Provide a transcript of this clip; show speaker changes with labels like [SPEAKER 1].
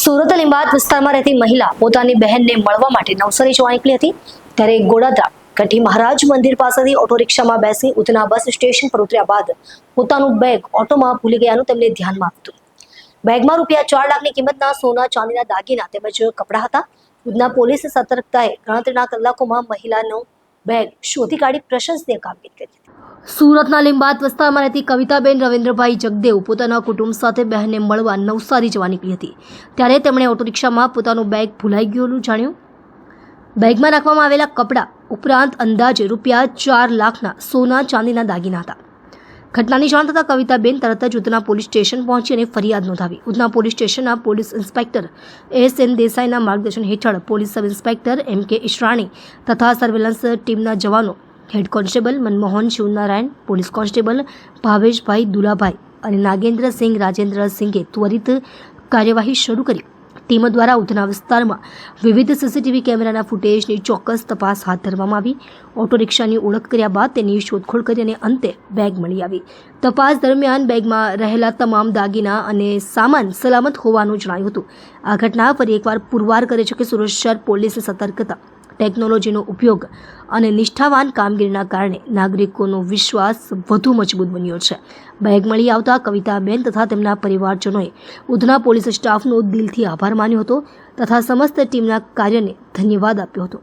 [SPEAKER 1] સુરત લીંબાદ વિસ્તારમાં રહેતી મહિલા પોતાની બહેનને મળવા માટે નવસારી જવા નીકળી હતી ત્યારે ગોડાદરા કઠી મહારાજ મંદિર પાસેથી ઓટો રિક્ષામાં બેસી ઉધના બસ સ્ટેશન પર ઉતર્યા બાદ પોતાનું બેગ ઓટોમાં ભૂલી ગયાનું તેમને ધ્યાનમાં આવ્યું. બેગમાં રૂપિયા 4 લાખની કિંમતના સોના ચાંદીના દાગીના તેમજ કપડાં હતા. ઉધના પોલીસ સતર્કતાએ ગણતરીના કલાકોમાં મહિલાનો બેગ શોધી કાઢી પ્રશંસનીય કામગીરી કરી. સુરતના લીંબાદ વિસ્તારમાં રહેતી કવિતાબેન રવિન્દ્રભાઈ જગદેવ પોતાના કુટુંબ સાથે બહેનને મળવા નવસારી જવા નીકળી હતી ત્યારે તેમણે ઓટો રિક્ષામાં પોતાનું બેગ ભૂલાઈ ગયેલું જાણ્યું. બેગમાં રાખવામાં આવેલા કપડાં ઉપરાંત અંદાજે રૂપિયા 4 લાખના સોના ચાંદીના દાગીના હતા. ઘટનાની જાણ થતાં કવિતાબેન તરત જ ઉધના પોલીસ સ્ટેશન પહોંચી અને ફરિયાદ નોંધાવી. ઉધના પોલીસ સ્ટેશનના પોલીસ ઇન્સ્પેક્ટર એસ.એન. દેસાઈના માર્ગદર્શન હેઠળ પોલીસ સબ ઇન્સ્પેક્ટર એમ.કે. ઈશરાણી તથા સર્વેલન્સ ટીમના જવાનો head constable Manmohan Shivnarayan, police constable Bhaveshbhai Dulabhai અને નાગેન્દ્રસિંહ રાજેન્દ્રસિંહે ત્વરિત કાર્યવાહી શરૂ કરી ટીમ દ્વારા ઉધના વિસ્તારમાં વિવિધ સીસીટીવી કેમેરાના ફૂટેજની ચોક્કસ તપાસ હાથ ધરવામાં આવી. ઓટો રિક્ષાની ઓળખ કર્યા બાદ તેની શોધખોળ કરી અને અંતે બેગ મળી આવી. તપાસ દરમિયાન બેગમાં રહેલા તમામ દાગીના અને સામાન સલામત હોવાનું જણાયું હતું. આ ઘટના ફરી એકવાર પુરવાર કરે છે કે સુરત શહેર પોલીસની સતર્કતા, ટેકનોલોજીનો ઉપયોગ અને નિષ્ઠાવાન કામગીરીના કારણે નાગરિકોનો વિશ્વાસ વધુ મજબૂત બન્યો છે. બેગ મળી આવતા કવિતાબેન તથા તેમના પરિવારજનોએ ઉધના પોલીસ સ્ટાફનો દિલથી આભાર માન્યો હતો તથા સમસ્ત ટીમના કાર્યને ધન્યવાદ આપ્યો હતો.